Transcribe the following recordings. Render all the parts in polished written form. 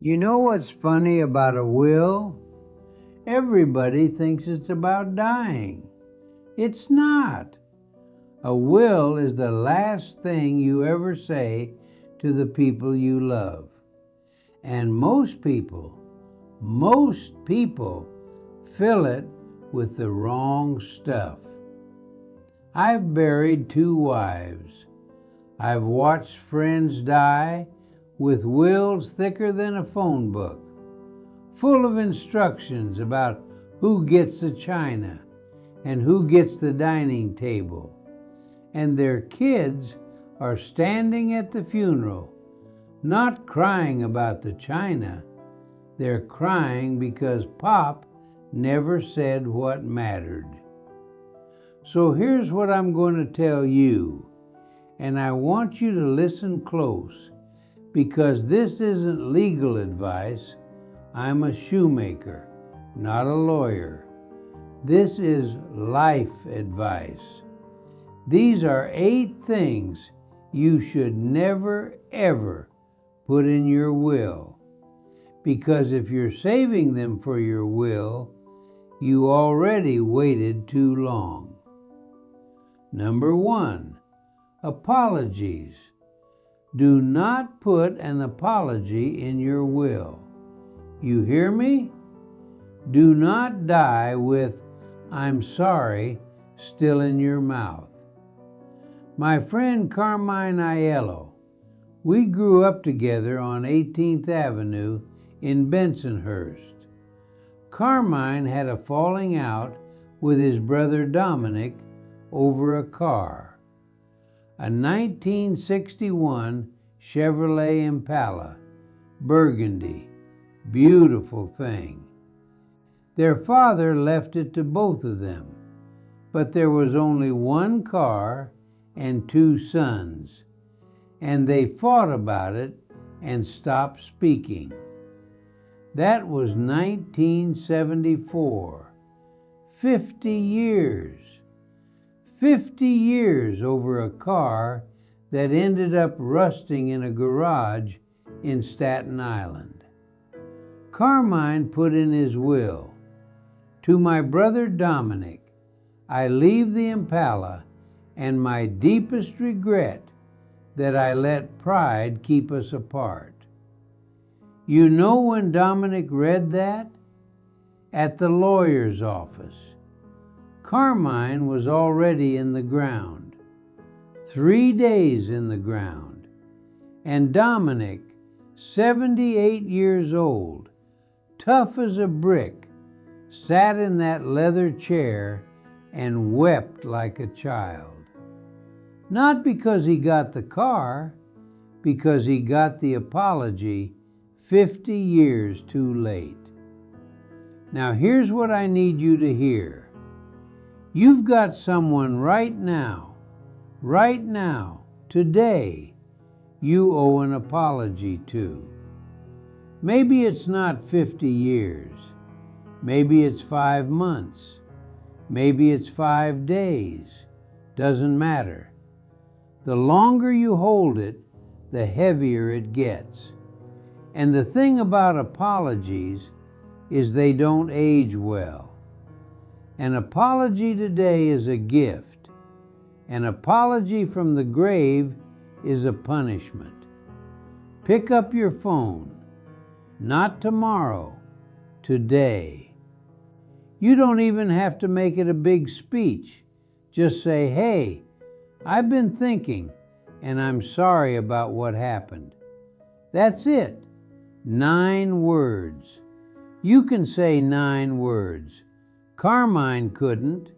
You know what's funny about a will? Everybody thinks it's about dying. It's not. A will is the last thing you ever say to the people you love. And most people fill it with the wrong stuff. I've buried 2 wives. I've watched friends die with wills thicker than a phone book, full of instructions about who gets the china and who gets the dining table. And their kids are standing at the funeral, not crying about the china. They're crying because Pop never said what mattered. So here's what I'm going to tell you, and I want you to listen close, because this isn't legal advice. I'm a shoemaker, not a lawyer. This is life advice. These are 8 things you should never, ever put in your will, because if you're saving them for your will, you already waited too long. Number 1, apologies. Do not put an apology in your will. You hear me? Do not die with "I'm sorry" still in your mouth. My friend Carmine Aiello, we grew up together on 18th Avenue in Bensonhurst. Carmine had a falling out with his brother Dominic over a car, a 1961 Chevrolet Impala, burgundy, beautiful thing. Their father left it to both of them, but there was only 1 car and 2 sons, and they fought about it and stopped speaking. That was 1974. 50 years. 50 years over a car that ended up rusting in a garage in Staten Island. Carmine put in his will, "To my brother Dominic, I leave the Impala and my deepest regret that I let pride keep us apart." You know when Dominic read that? At the lawyer's office. Carmine was already in the ground, 3 days in the ground, and Dominic, 78 years old, tough as a brick, sat in that leather chair and wept like a child. Not because he got the car, because he got the apology 50 years too late. Now here's what I need you to hear. You've got someone right now, today, you owe an apology to. Maybe it's not 50 years. Maybe it's 5 months. Maybe it's 5 days. Doesn't matter. The longer you hold it, the heavier it gets. And the thing about apologies is they don't age well. An apology today is a gift. An apology from the grave is a punishment. Pick up your phone. Not tomorrow, today. You don't even have to make it a big speech. Just say, "Hey, I've been thinking, and I'm sorry about what happened." That's it. 9 words. You can say 9 words. Carmine couldn't,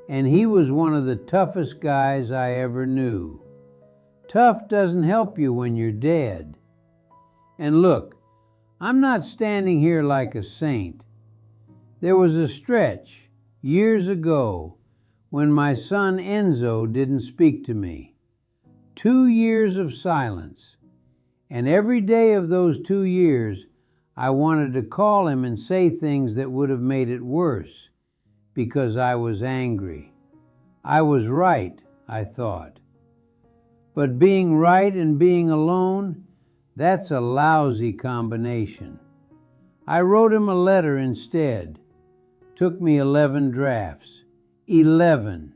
and he was one of the toughest guys I ever knew. Tough doesn't help you when you're dead. And look, I'm not standing here like a saint. There was a stretch, years ago, when my son Enzo didn't speak to me. 2 years of silence. And every day of those 2 years, I wanted to call him and say things that would have made it worse, because I was angry. I was right, I thought. But being right and being alone, That's a lousy combination. I wrote him a letter instead. Took me 11 drafts. 11.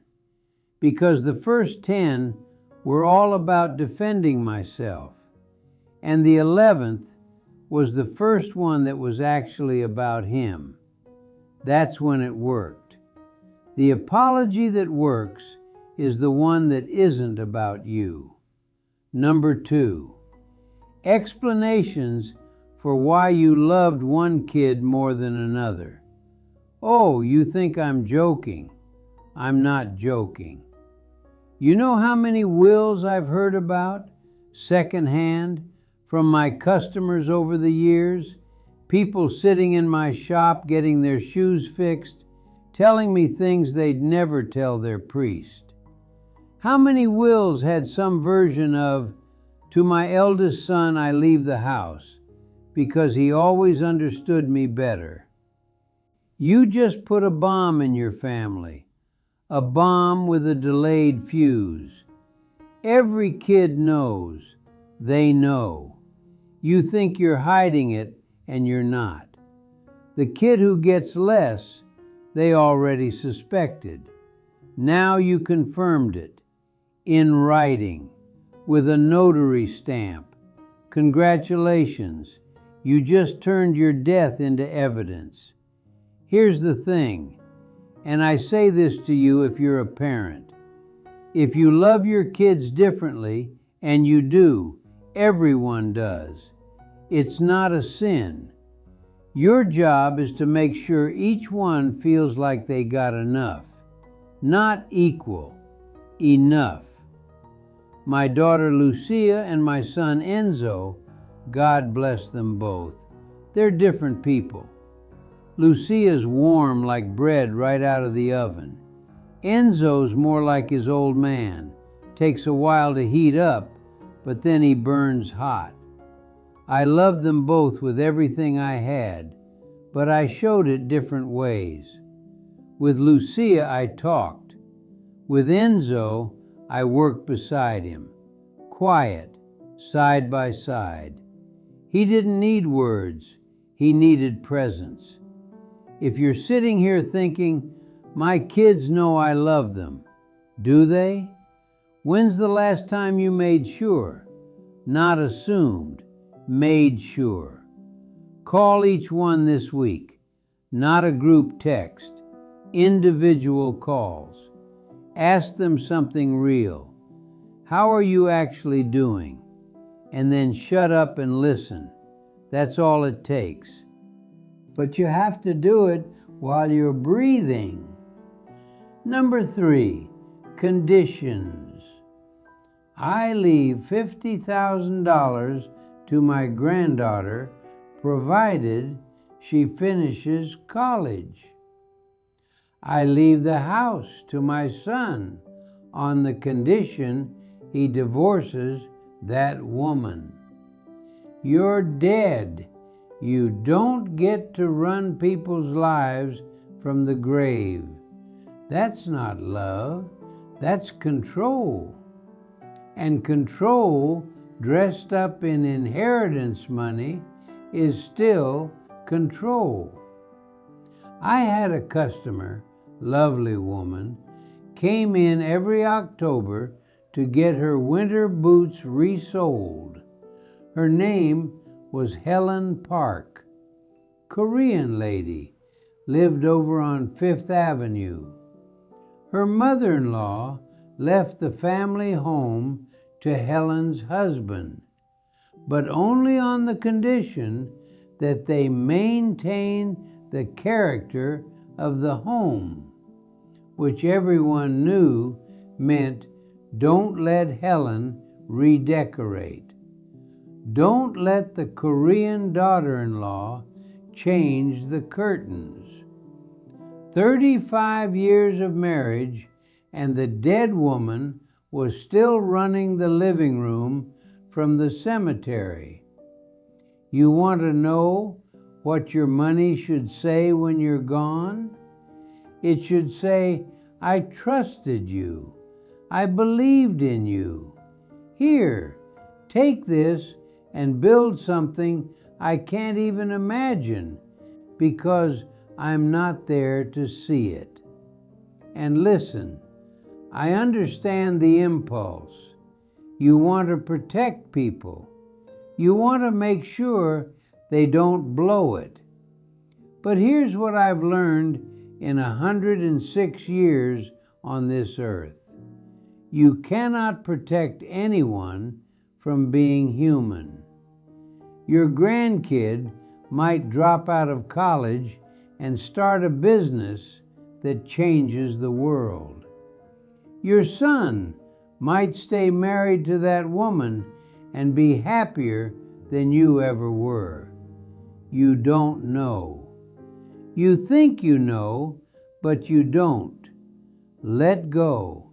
Because the first 10 were all about defending myself. And the 11th was the first one that was actually about him. That's when it worked. The apology that works is the one that isn't about you. Number 2, explanations for why you loved one kid more than another. Oh, you think I'm joking. I'm not joking. You know how many wills I've heard about, secondhand, from my customers over the years? People sitting in my shop getting their shoes fixed, telling me things they'd never tell their priest. How many wills had some version of, to my eldest son I leave the house, because he always understood me better. You just put a bomb in your family, a bomb with a delayed fuse. Every kid knows, they know. You think you're hiding it, and you're not. The kid who gets less, they already suspected. Now you confirmed it, in writing, with a notary stamp. Congratulations, you just turned your death into evidence. Here's the thing, and I say this to you if you're a parent. If you love your kids differently, and you do, everyone does, it's not a sin. Your job is to make sure each one feels like they got enough. Not equal, enough. My daughter Lucia and my son Enzo, God bless them both, they're different people. Lucia's warm like bread right out of the oven. Enzo's more like his old man. Takes a while to heat up, but then he burns hot. I loved them both with everything I had, but I showed it different ways. With Lucia I talked. With Enzo I worked beside him, quiet, side by side. He didn't need words, he needed presence. If you're sitting here thinking, my kids know I love them, do they? When's the last time you made sure? Not assumed, made sure. Call each one this week, not a group text, individual calls. Ask them something real. How are you actually doing? And then shut up and listen. That's all it takes. But you have to do it while you're breathing. Number 3, conditions. I leave $50,000 to my granddaughter provided she finishes college. I leave the house to my son on the condition he divorces that woman. You're dead. You don't get to run people's lives from the grave. That's not love, that's control. And control dressed up in inheritance money is still control. I had a customer, lovely woman, came in every October to get her winter boots resoled. Her name was Helen Park. Korean lady, lived over on 5th Avenue. Her mother-in-law left the family home to Helen's husband, but only on the condition that they maintain the character of the home, which everyone knew meant don't let Helen redecorate. Don't let the Korean daughter-in-law change the curtains. 35 years of marriage, and the dead woman was still running the living room from the cemetery. You want to know what your money should say when you're gone? It should say, I trusted you. I believed in you. Here, take this and build something I can't even imagine because I'm not there to see it. And listen, I understand the impulse. You want to protect people. You want to make sure they don't blow it. But here's what I've learned in 106 years on this earth. You cannot protect anyone from being human. Your grandkid might drop out of college and start a business that changes the world. Your son might stay married to that woman and be happier than you ever were. You don't know. You think you know, but you don't. Let go.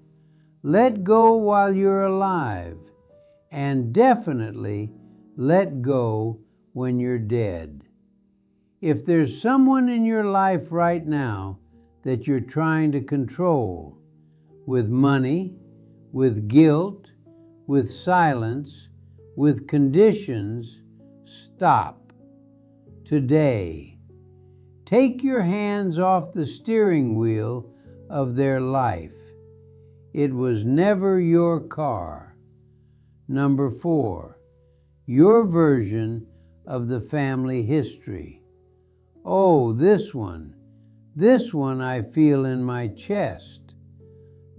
Let go while you're alive, and definitely let go when you're dead. If there's someone in your life right now that you're trying to control, with money, with guilt, with silence, with conditions, stop. Today, take your hands off the steering wheel of their life. It was never your car. Number 4, your version of the family history. Oh, this one I feel in my chest.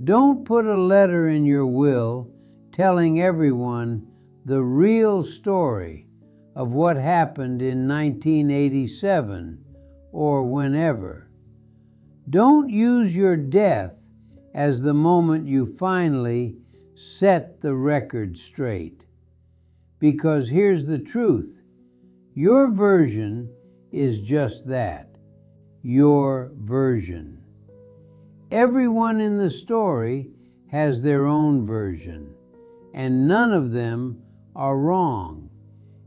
Don't put a letter in your will telling everyone the real story of what happened in 1987 or whenever. Don't use your death as the moment you finally set the record straight. Because here's the truth. Your version is just that, your version. Everyone in the story has their own version, and none of them are wrong,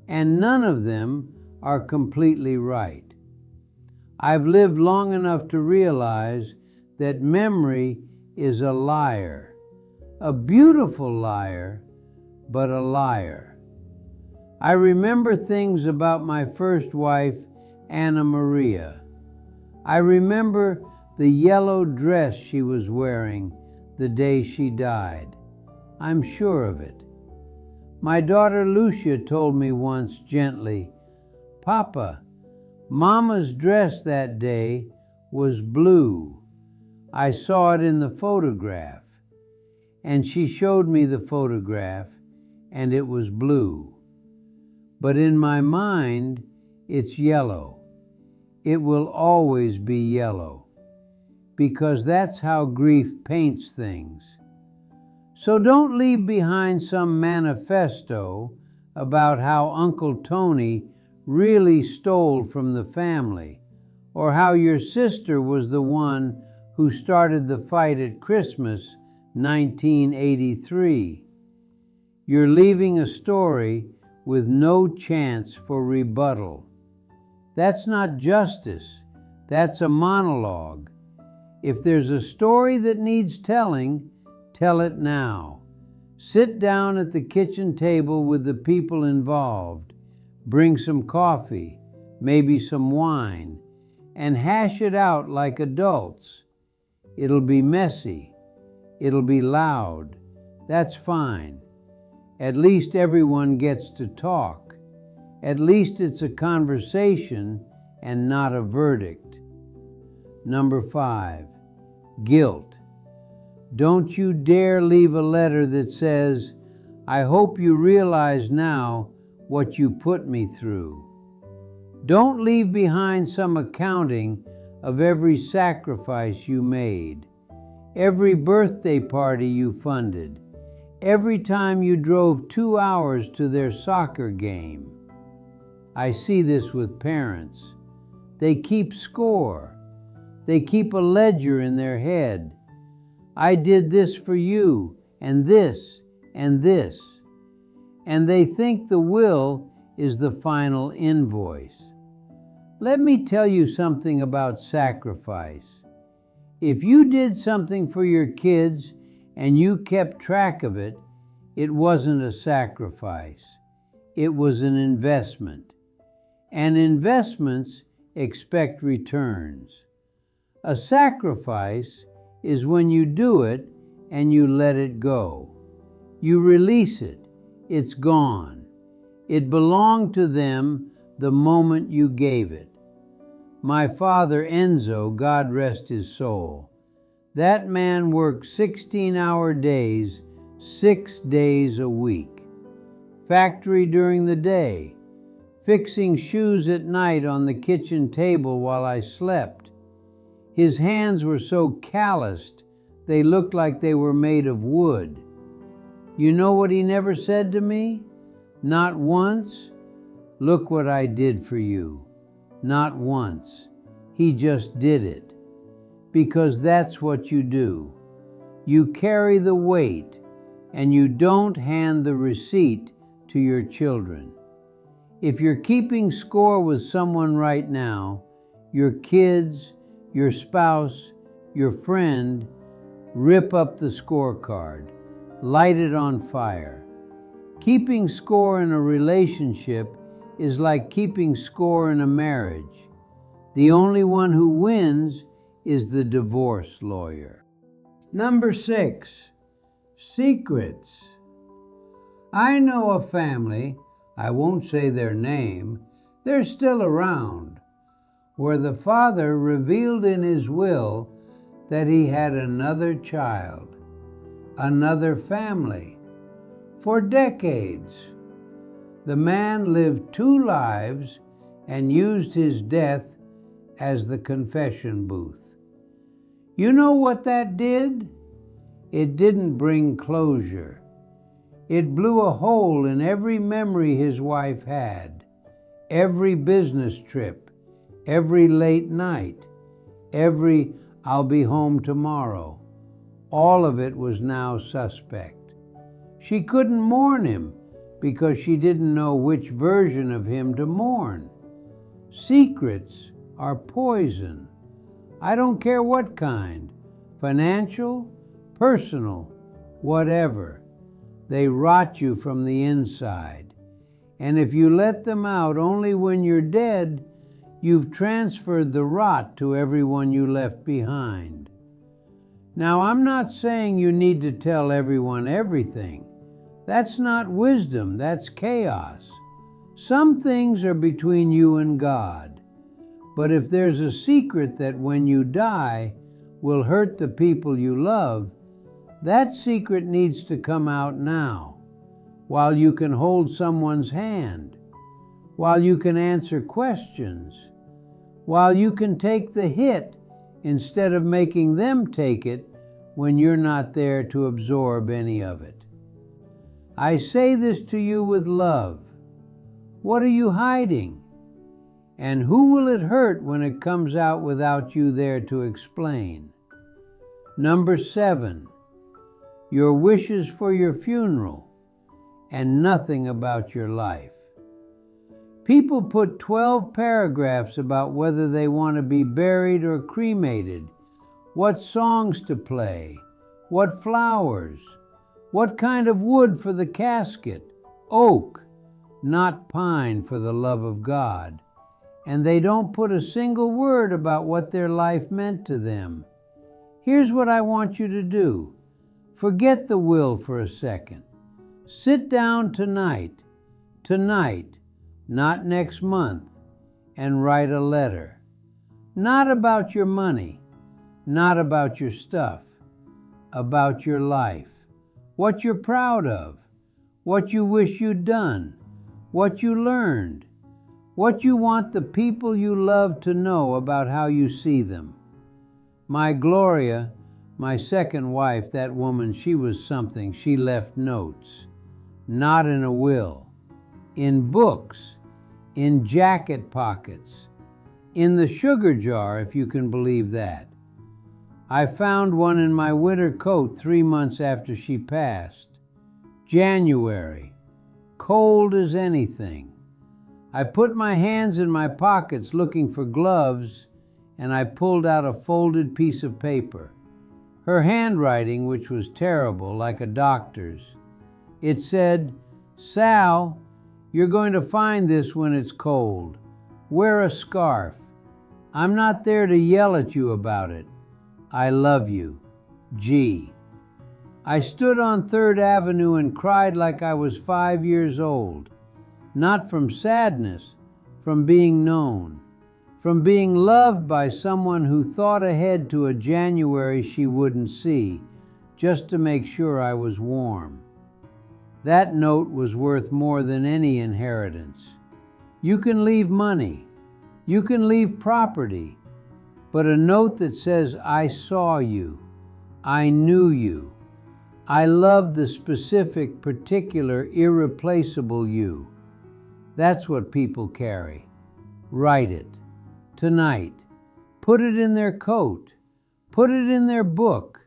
and none of them are completely right. I've lived long enough to realize that memory is a liar, a beautiful liar, but a liar. I remember things about my first wife, Anna Maria. I remember the yellow dress she was wearing the day she died. I'm sure of it. My daughter Lucia told me once gently, "Papa, Mama's dress that day was blue. I saw it in the photograph." And she showed me the photograph, and it was blue. But in my mind, it's yellow. It will always be yellow, because that's how grief paints things. So don't leave behind some manifesto about how Uncle Tony really stole from the family, or how your sister was the one who started the fight at Christmas 1983. You're leaving a story with no chance for rebuttal. That's not justice, that's a monologue. If there's a story that needs telling, tell it now. Sit down at the kitchen table with the people involved. Bring some coffee, maybe some wine, and hash it out like adults. It'll be messy. It'll be loud. That's fine. At least everyone gets to talk. At least it's a conversation and not a verdict. Number 5, guilt. Don't you dare leave a letter that says, "I hope you realize now what you put me through." Don't leave behind some accounting of every sacrifice you made, every birthday party you funded, every time you drove 2 hours to their soccer game. I see this with parents. They keep score. They keep a ledger in their head. I did this for you, and this, and this. And they think the will is the final invoice. Let me tell you something about sacrifice. If you did something for your kids and you kept track of it, it wasn't a sacrifice. It was an investment. And investments expect returns. A sacrifice is when you do it and you let it go. You release it. It's gone. It belonged to them the moment you gave it. My father Enzo, God rest his soul, that man worked 16-hour days, 6 days a week. Factory during the day, fixing shoes at night on the kitchen table while I slept. His hands were so calloused, they looked like they were made of wood. You know what he never said to me? Not once, "Look what I did for you." Not once. He just did it. Because that's what you do. You carry the weight, and you don't hand the receipt to your children. If you're keeping score with someone right now, your kids, your spouse, your friend, rip up the scorecard. Light it on fire. Keeping score in a relationship is like keeping score in a marriage. The only one who wins is the divorce lawyer. Number 6, secrets. I know a family, I won't say their name, they're still around, where the father revealed in his will that he had another child, another family. For decades, the man lived 2 lives and used his death as the confession booth. You know what that did? It didn't bring closure. It blew a hole in every memory his wife had, every business trip, every late night, every "I'll be home tomorrow." All of it was now suspect. She couldn't mourn him because she didn't know which version of him to mourn. Secrets are poison. I don't care what kind, financial, personal, whatever. They rot you from the inside. And if you let them out only when you're dead, you've transferred the rot to everyone you left behind. Now, I'm not saying you need to tell everyone everything. That's not wisdom, that's chaos. Some things are between you and God. But if there's a secret that when you die will hurt the people you love, that secret needs to come out now, while you can hold someone's hand, while you can answer questions, while you can take the hit instead of making them take it when you're not there to absorb any of it. I say this to you with love. What are you hiding? And who will it hurt when it comes out without you there to explain? Number 7, your wishes for your funeral and nothing about your life. People put 12 paragraphs about whether they want to be buried or cremated, what songs to play, what flowers, what kind of wood for the casket, oak, not pine for the love of God. And they don't put a single word about what their life meant to them. Here's what I want you to do. Forget the will for a second. Sit down tonight, not next month, and write a letter. Not about your money, not about your stuff, about your life. What you're proud of, what you wish you'd done, what you learned, what you want the people you love to know about how you see them. My Gloria, my second wife, that woman, she was something. She left notes, not in a will, in books, in jacket pockets, in the sugar jar, if you can believe that. I found one in my winter coat 3 months after she passed. January, cold as anything. I put my hands in my pockets looking for gloves, and I pulled out a folded piece of paper. Her handwriting, which was terrible, like a doctor's. It said, "Sal, You're going to find this when it's cold. Wear a scarf. I'm not there to yell at you about it. I love you. G. I stood on 3rd Avenue and cried like I was 5 years old. Not from sadness, from being known. From being loved by someone who thought ahead to a January she wouldn't see, just to make sure I was warm. That note was worth more than any inheritance. You can leave money, you can leave property, but a note that says, I saw you, I knew you, I loved the specific, particular, irreplaceable you. That's what people carry. Write it. Tonight. Put it in their coat. Put it in their book.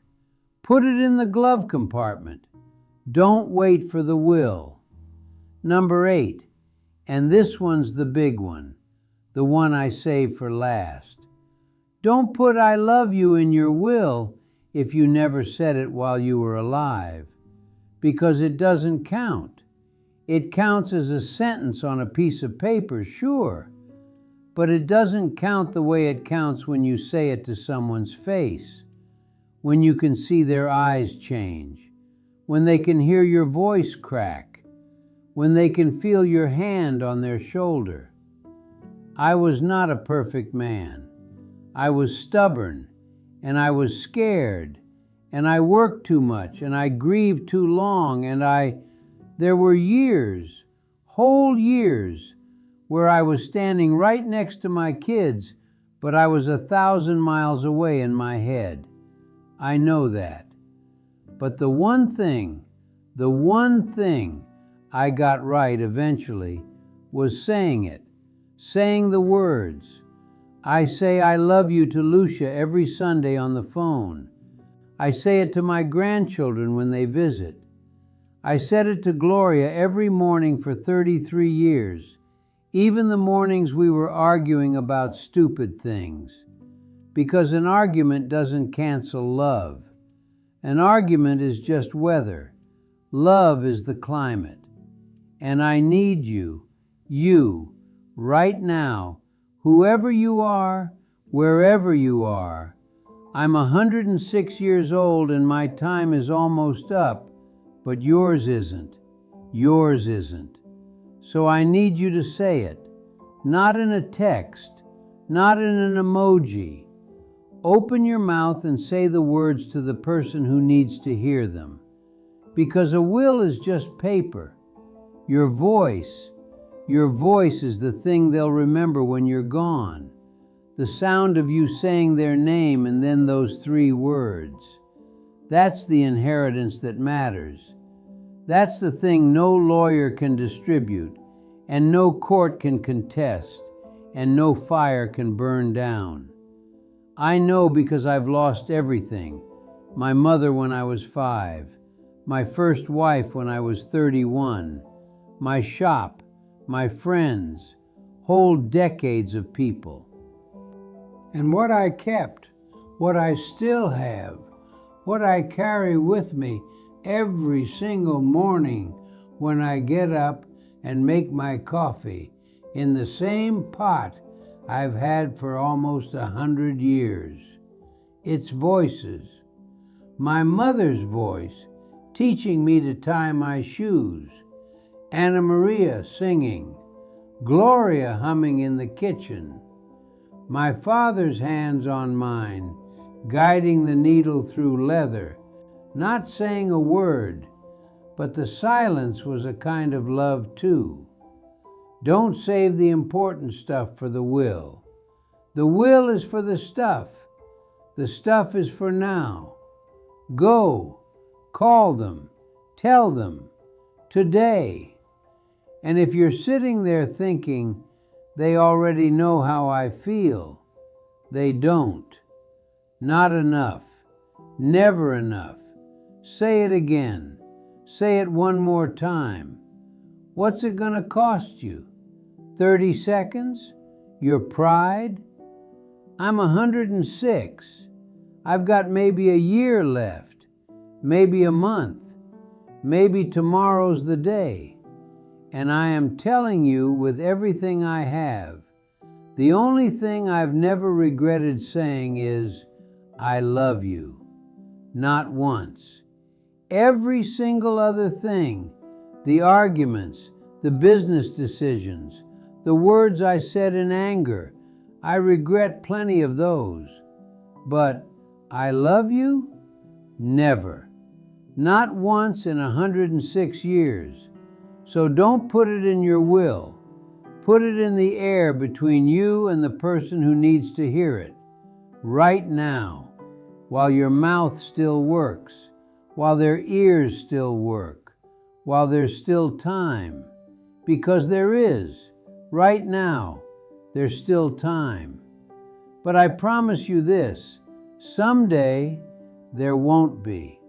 Put it in the glove compartment. Don't wait for the will. Number 8, and this one's the big one, the one I saved for last. Don't put I love you in your will if you never said it while you were alive, because it doesn't count. It counts as a sentence on a piece of paper, sure, but it doesn't count the way it counts when you say it to someone's face, when you can see their eyes change, when they can hear your voice crack, when they can feel your hand on their shoulder. I was not a perfect man. I was stubborn, and I was scared, and I worked too much, and I grieved too long, and there were years, whole years, where I was standing right next to my kids, but I was 1,000 miles away in my head. I know that. But the one thing I got right eventually was saying it, saying the words. I say I love you to Lucia every Sunday on the phone. I say it to my grandchildren when they visit. I said it to Gloria every morning for 33 years, even the mornings we were arguing about stupid things. Because an argument doesn't cancel love. An argument is just weather. Love is the climate. And I need you, right now, whoever you are, wherever you are. I'm 106 years old and my time is almost up, but yours isn't. Yours isn't. So I need you to say it, not in a text, not in an emoji. Open your mouth and say the words to the person who needs to hear them. Because a will is just paper. Your voice is the thing they'll remember when you're gone. The sound of you saying their name and then those 3 words. That's the inheritance that matters. That's the thing no lawyer can distribute, and no court can contest, and no fire can burn down. I know because I've lost everything. My mother when I was 5, my first wife when I was 31, my shop, my friends, whole decades of people. And what I kept, what I still have, what I carry with me every single morning when I get up and make my coffee in the same pot I've had for almost 100 years. It's voices. My mother's voice teaching me to tie my shoes, Anna Maria singing, Gloria humming in the kitchen, my father's hands on mine, guiding the needle through leather, not saying a word, but the silence was a kind of love too. Don't save the important stuff for the will. The will is for the stuff. The stuff is for now. Go, call them, tell them, today. And if you're sitting there thinking, they already know how I feel, they don't. Not enough. Never enough. Say it again. Say it one more time. What's it going to cost you? 30 seconds? Your pride? I'm 106. I've got maybe a year left, maybe a month, maybe tomorrow's the day. and I am telling you with everything I have. The only thing I've never regretted saying is, I love you. Not once. Every single other thing, the arguments, the business decisions, the words I said in anger, I regret plenty of those. But I love you? Never. Not once in 106 years. So don't put it in your will. Put it in the air between you and the person who needs to hear it. Right now, while your mouth still works, while their ears still work, while there's still time. Because there is. Right now, there's still time. But I promise you this, someday there won't be.